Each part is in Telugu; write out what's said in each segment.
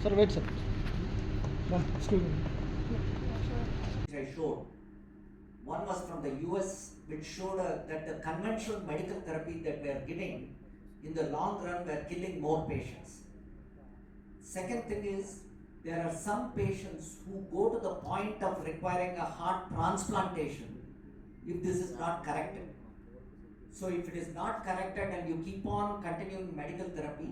Sir, wait, sir. Ma'am, excuse me. I showed. One was from the US, which showed that the conventional medical therapy that we are giving in the long run were killing more patients. Second thing is, there are some patients who go to the point of requiring a heart transplantation if this is not corrected. So if it is not corrected and you keep on continuing medical therapy,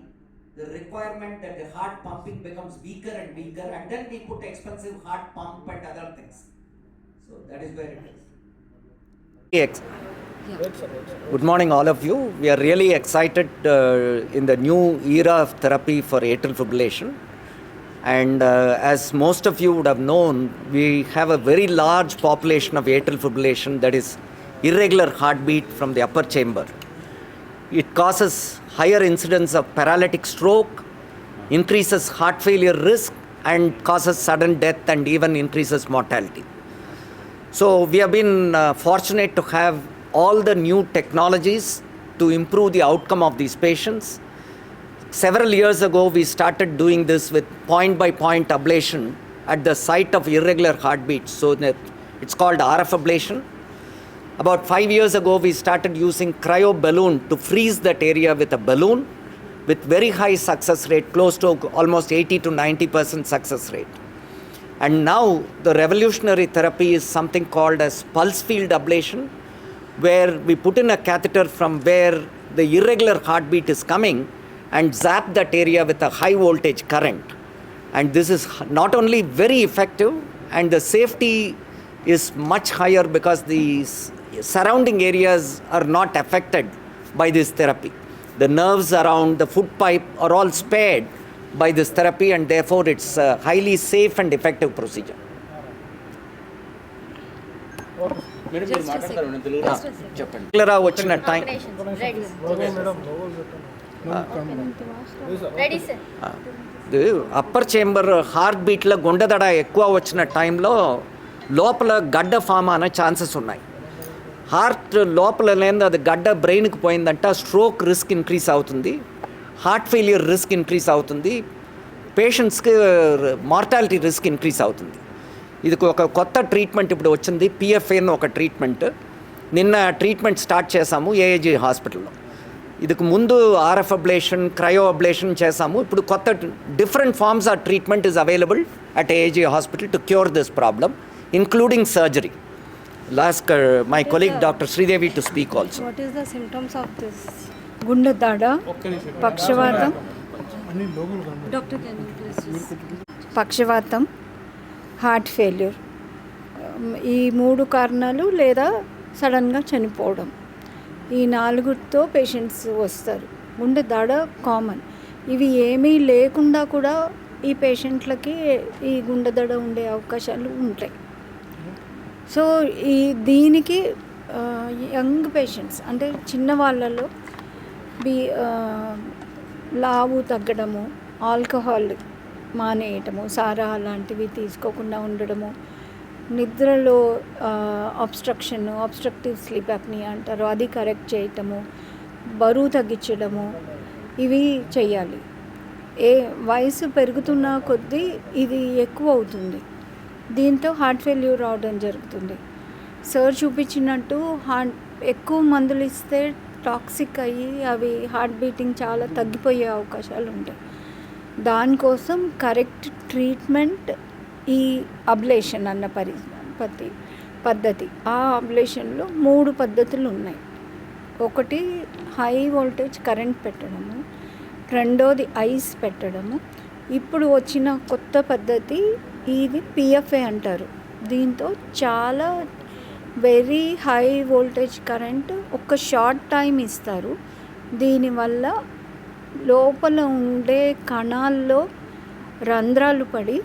the requirement that the heart pumping becomes weaker and weaker, and then we put expensive heart pump and other things. So that is where it is. Good morning, all of you. We are really excited in the new era of therapy for atrial fibrillation. And as most of you would have known, we have a very large population of atrial fibrillation, that is irregular heartbeat from the upper chamber. It causes higher incidence of paralytic stroke, increases heart failure risk, and causes sudden death and even increases mortality. So we have been fortunate to have all the new technologies to improve the outcome of these patients. Several years ago, we started doing this with point-by-point ablation at the site of irregular heartbeats. So that it's called RF ablation. About 5 years ago, we started using cryo balloon to freeze that area with a balloon with very high success rate, close to almost 80 to 90% success rate. And now the revolutionary therapy is something called as pulse field ablation, where we put in a catheter from where the irregular heartbeat is coming and zap that area with a high voltage current. And this is not only very effective, and the safety is much higher because the surrounding areas are not affected by this therapy. The nerves around the foot pipe are all spared by this therapy, and therefore it's a highly safe and effective procedure. వచ్చిన టైం అప్పర్ చేంబర్ హార్ట్ బీట్లో గుండెదడ ఎక్కువ వచ్చిన టైంలో లోపల గడ్డ ఫామ్ అనే ఛాన్సెస్ ఉన్నాయి. హార్ట్ లోపల లేని అది గడ్డ బ్రెయిన్కి పోయిందంట, స్ట్రోక్ రిస్క్ ఇంక్రీజ్ అవుతుంది, హార్ట్ ఫెయిలియర్ రిస్క్ ఇంక్రీజ్ అవుతుంది, పేషెంట్స్కి మార్టాలిటీ రిస్క్ ఇంక్రీజ్ అవుతుంది. ఇది ఒక కొత్త ట్రీట్మెంట్ ఇప్పుడు వచ్చింది, పిఎఫ్ఏ అని ఒక ట్రీట్మెంట్. నిన్న ట్రీట్మెంట్ స్టార్ట్ చేశాము ఏఏజీ హాస్పిటల్లో. ఇదికి ముందు ఆర్ఎఫ్ అబ్లేషన్, క్రయో అబ్లేషన్ చేశాము. ఇప్పుడు కొత్త different forms of treatment is available at AAG hospital to cure this problem, including surgery. Ask my colleague Dr. Sridevi to speak also. What is the symptoms of this? Gunda dada, Pakshavatam. Doctor, can you please? Pakshavatam, heart failure, ఈ 3 కారణాలు లేదా సడన్గా చనిపోవడం, ఈ 4తో పేషెంట్స్ వస్తారు. గుండె దడ కామన్. ఇవి ఏమీ లేకుండా కూడా ఈ పేషెంట్లకి ఈ గుండె దడ ఉండే అవకాశాలు ఉంటాయి. సో దీనికి యంగ్ పేషెంట్స్ అంటే చిన్న వాళ్ళలో లావు తగ్గడము, ఆల్కహాల్ మానేయటము, సారా లాంటివి తీసుకోకుండా ఉండడము, నిద్రలో ఆబ్స్ట్రక్టివ్ స్లీప్ అప్నియా అంటారు, అది కరెక్ట్ చేయటము, బరువు తగ్గించడము, ఇవి చేయాలి. వయసు పెరుగుతున్న కొద్దీ ఇది ఎక్కువ అవుతుంది. దీంతో హార్ట్ ఫెయిల్యూర్ రావడం జరుగుతుంది. సార్ చూపించినట్టు ఎక్కువ మందులు ఇస్తే టాక్సిక్ అయ్యి అవి హార్ట్ బీటింగ్ చాలా తగ్గిపోయే అవకాశాలు ఉంటాయి. దానికోసం కరెక్ట్ ట్రీట్మెంట్ ఈ అబ్లేషన్ అన్న పద్ధతి. ఆ అబ్లేషన్లో 3 పద్ధతులు ఉన్నాయి. ఒకటి హై వోల్టేజ్ కరెంట్ పెట్టడము, రెండోది ఐస్ పెట్టడము, ఇప్పుడు వచ్చిన కొత్త పద్ధతి ఇది పిఎఫ్ఏ అంటారు. దీంతో చాలా వెరీ హై వోల్టేజ్ కరెంట్ ఒక షార్ట్ టైం ఇస్తారు. దీనివల్ల లోపల ఉండే కణాల్లో రంధ్రాలు పడి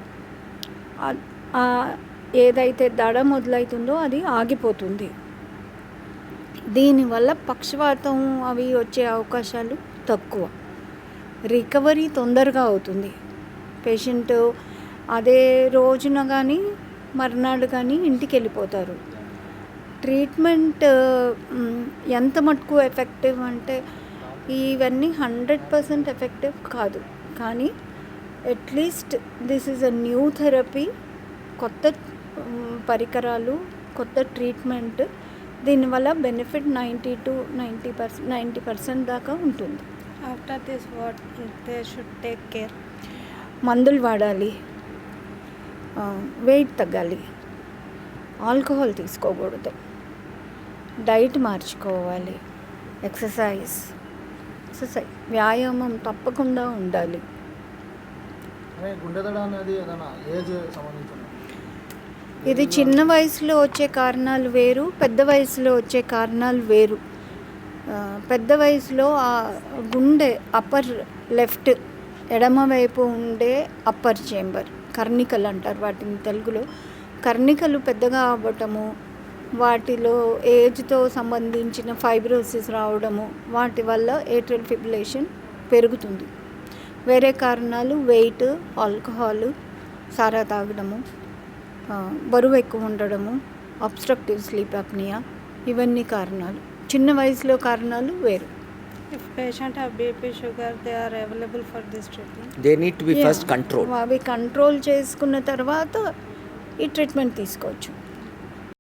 ఏదైతే దడ మొదలవుతుందో అది ఆగిపోతుంది. దీనివల్ల పక్షవాతం అవి వచ్చే అవకాశాలు తక్కువ, రికవరీ తొందరగా అవుతుంది. పేషెంట్ అదే రోజున కానీ మర్నాడు కానీ ఇంటికి వెళ్ళిపోతారు. ట్రీట్మెంట్ ఎంత మటుకు ఎఫెక్టివ్ అంటే ఇవన్నీ 100% ఎఫెక్టివ్ కాదు, కానీ at least this is a new therapy, కొత్త పరికరాలు, కొత్త ట్రీట్మెంట్. దీనివల్ల బెనిఫిట్ 90% దాకా ఉంటుంది. After this, what they should take care? మందులు వాడాలి, వెయిట్ తగ్గాలి, ఆల్కహాల్ తీసుకోకూడదు, డైట్ మార్చుకోవాలి, ఎక్సర్సైజ్, వ్యాయామం తప్పకుండా ఉండాలి. గుండె దడ అనేది ఏదైనా ఏజ్ సంబంధించిన? ఇది చిన్న వయసులో వచ్చే కారణాలు వేరు, పెద్ద వయసులో వచ్చే కారణాలు వేరు. పెద్ద వయసులో ఆ గుండె అప్పర్ లెఫ్ట్ ఎడమ వైపు ఉండే అప్పర్ చేంబర్, కర్ణికలు అంటారు వాటిని తెలుగులో. కర్ణికలు పెద్దగా అవ్వటము, వాటిలో ఏజ్తో సంబంధించిన ఫైబ్రోసిస్ రావడము, వాటి వల్ల ఏట్రియల్ ఫిబ్రిలేషన్ పెరుగుతుంది. వేరే కారణాలు వెయిట్, ఆల్కహాల్, సారా తాగడము, బరువు ఎక్కువ ఉండడము, అబ్స్ట్రక్టివ్ స్లీప్ అప్నియా, ఇవన్నీ కారణాలు. చిన్న వయసులో కారణాలు వేరు. If patient have BP, sugar, they are available for this treatment. They need to be first controlled. అవి కంట్రోల్ చేసుకున్న తర్వాత ఈ ట్రీట్మెంట్ తీసుకోవచ్చు.